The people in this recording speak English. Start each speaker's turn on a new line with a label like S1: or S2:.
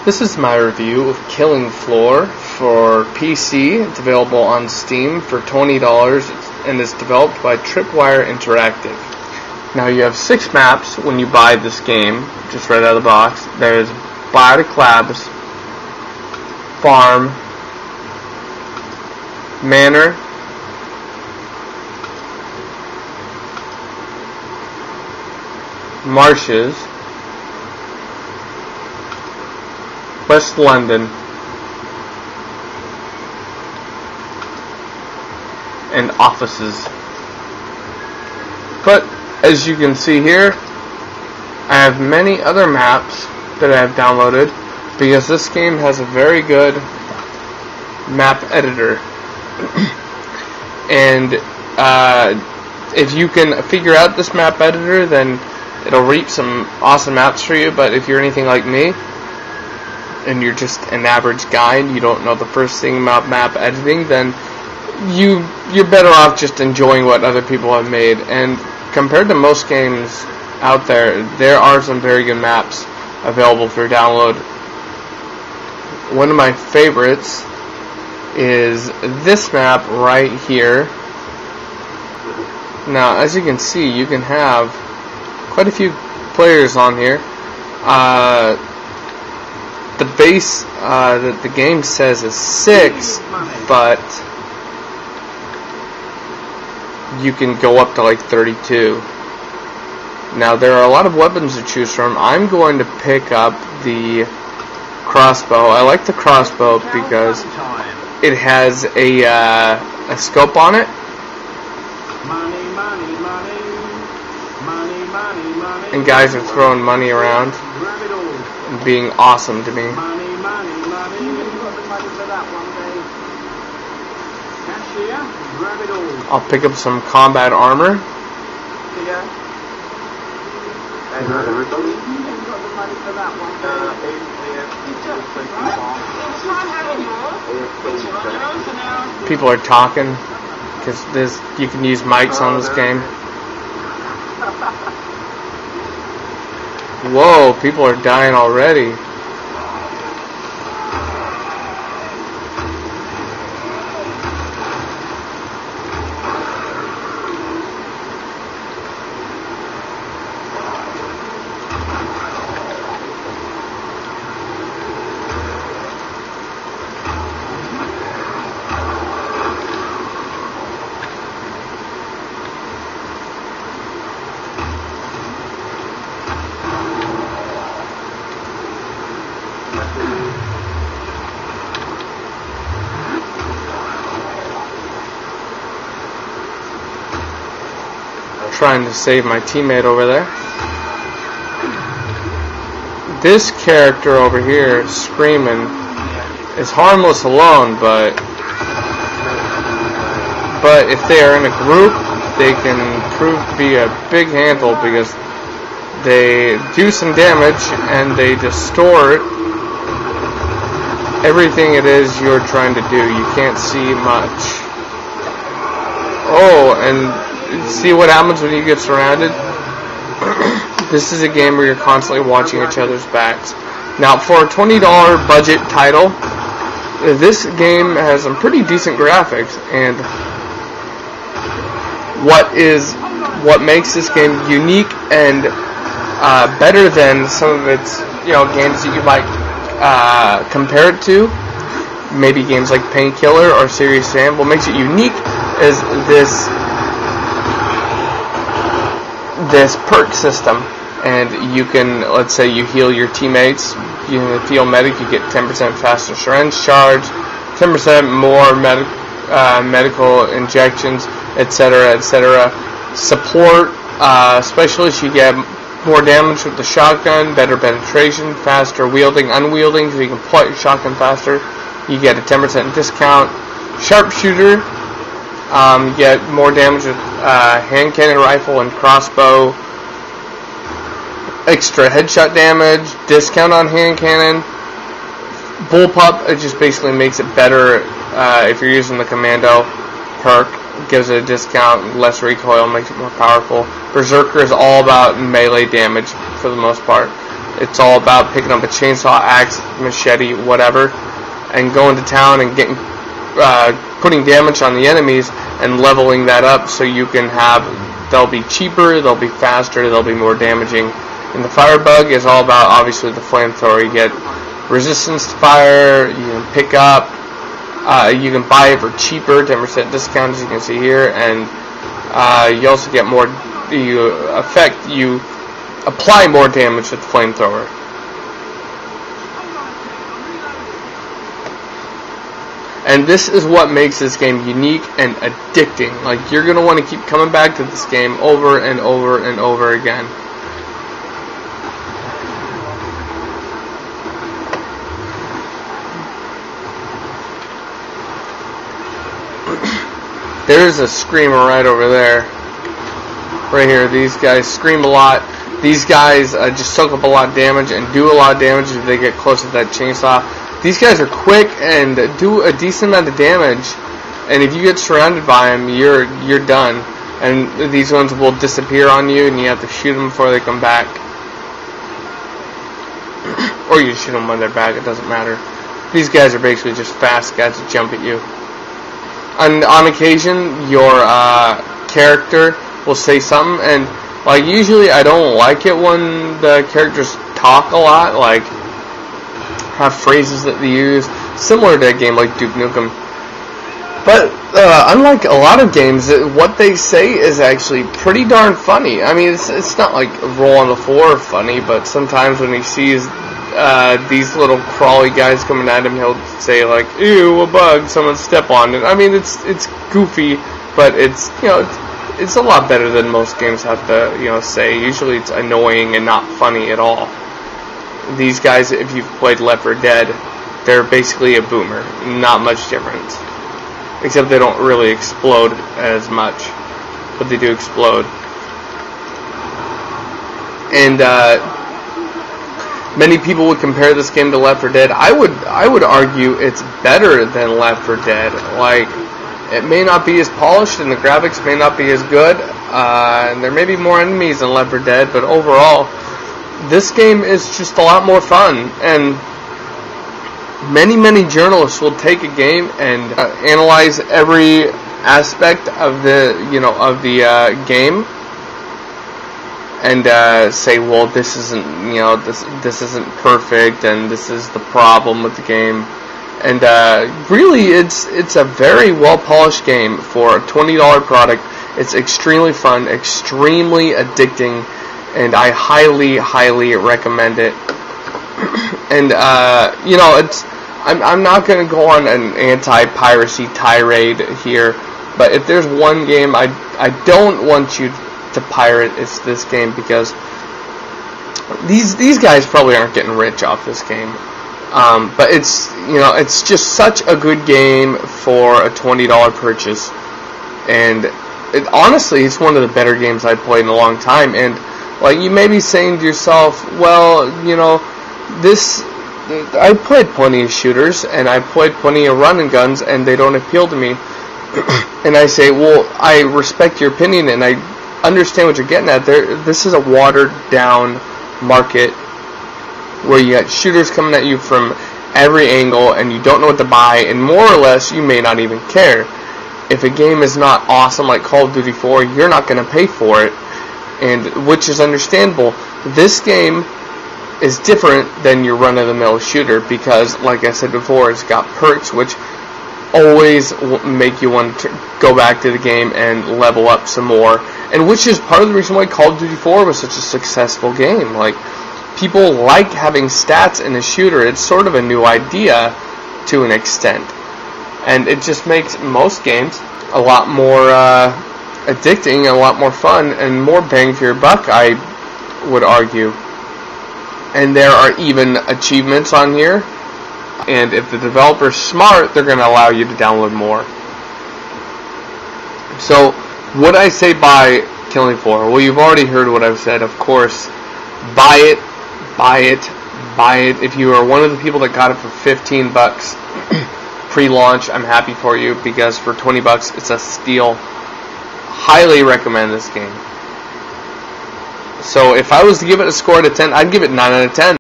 S1: This is my review of Killing Floor for PC. It's available on Steam for $20 and is developed by Tripwire Interactive. Now you have 6 maps when you buy this game, just right out of the box. There's Biotic Labs, Farm, Manor, Marshes, West London, and Offices. But as you can see here, I have many other maps that I have downloaded because this game has a very good map editor. And if you can figure out this map editor, then it'll reap some awesome maps for you. But if you're anything like me, and you're just an average guy and you don't know the first thing about map editing, then you're better off just enjoying what other people have made. And compared to most games out there, there are some very good maps available for download. One of my favorites is this map right here. Now, as you can see, you can have quite a few players on here. The base that the game says is 6, but you can go up to like 32. Now there are a lot of weapons to choose from. I'm going to pick up the crossbow. I like the crossbow because it has a scope on it, and guys are throwing money around and being awesome to me. I'll pick up some combat armor. People are talking because you can use mics on this game. Whoa, people are dying already. Trying to save my teammate over there. This character over here, Screamin', is harmless alone, but if they are in a group, they can prove to be a big handle because they do some damage and they distort everything it is you're trying to do. You can't see much. Oh, and see what happens when you get surrounded? This is a game where you're constantly watching each other's backs. Now, for a $20 budget title, this game has some pretty decent graphics, and what makes this game unique and better than some of its games that you might compare it to, maybe games like Painkiller or Serious Sam, what makes it unique is this perk system. And you can, let's say you heal your teammates, you feel medic, you get 10% faster syringe charge, 10% more medical injections, etc., etc. Support specialists, you get more damage with the shotgun, better penetration, faster wielding, unwielding, so you can pull out your shotgun faster. You get a 10% discount. Sharpshooter, you get more damage with hand cannon rifle and crossbow. Extra headshot damage, discount on hand cannon. Bullpup, it just basically makes it better if you're using the commando perk. Gives it a discount, less recoil, makes it more powerful. Berserker is all about melee damage for the most part. It's all about picking up a chainsaw, axe, machete, whatever, and going to town and getting putting damage on the enemies and leveling that up so you can have, they'll be cheaper, they'll be faster, they'll be more damaging. And the Firebug is all about, obviously, the flamethrower. You get resistance to fire, you can pick up, you can buy it for cheaper, 10% discount, as you can see here, and you also get more, you apply more damage with the flamethrower. And this is what makes this game unique and addicting. Like, you're going to want to keep coming back to this game over and over and over again. There's a screamer right over there. Right here. These guys scream a lot. These guys just soak up a lot of damage and do a lot of damage if they get close to that chainsaw. These guys are quick and do a decent amount of damage, and if you get surrounded by them, you're done. And these ones will disappear on you, and you have to shoot them before they come back. Or you shoot them when they're back, it doesn't matter. These guys are basically just fast guys that jump at you. And on occasion, your character will say something, and like usually I don't like it when the characters talk a lot, like have phrases that they use, similar to a game like Duke Nukem. But unlike a lot of games, what they say is actually pretty darn funny. I mean, it's not like roll on the floor funny, but sometimes when he sees these little crawly guys coming at him, he'll say like, "Ew, a bug! Someone step on it." I mean, it's goofy, but it's, you know, it's a lot better than most games have to, you know, say. Usually, it's annoying and not funny at all. These guys, if you've played Left 4 Dead, they're basically a boomer. Not much difference. Except they don't really explode as much. But they do explode. And many people would compare this game to Left 4 Dead. I would argue it's better than Left 4 Dead. Like, it may not be as polished and the graphics may not be as good. And there may be more enemies than Left 4 Dead, but overall, this game is just a lot more fun, and many journalists will take a game and analyze every aspect of the game, and say, well, this isn't, you know, this isn't perfect, and this is the problem with the game. And really, it's a very well polished game for a $20 product. It's extremely fun, extremely addicting. And I highly recommend it. And you know, I'm not going to go on an anti-piracy tirade here, but if there's one game I don't want you to pirate, it's this game, because these guys probably aren't getting rich off this game. But it's, you know, it's just such a good game for a $20 purchase, and honestly, it's one of the better games I've played in a long time. And like, you may be saying to yourself, well, you know, I played plenty of shooters, and I played plenty of run and guns, and they don't appeal to me. And I say, well, I respect your opinion, and I understand what you're getting at. This is a watered-down market where you got shooters coming at you from every angle, and you don't know what to buy, and more or less, you may not even care. If a game is not awesome like Call of Duty 4, you're not going to pay for it. And which is understandable. This game is different than your run-of-the-mill shooter because, like I said before, it's got perks which always make you want to go back to the game and level up some more. And which is part of the reason why Call of Duty 4 was such a successful game. Like, people like having stats in a shooter. It's sort of a new idea to an extent. And it just makes most games a lot more addicting, a lot more fun, and more bang for your buck, I would argue. And there are even achievements on here, and if the developer's smart, they're going to allow you to download more. So, would I say buy Killing Floor? Well, you've already heard what I've said, of course. Buy it, buy it, buy it. If you are one of the people that got it for $15 pre-launch, I'm happy for you, because for $20 it's a steal. Highly recommend this game. So if I was to give it a score out of 10, I'd give it 9 out of 10.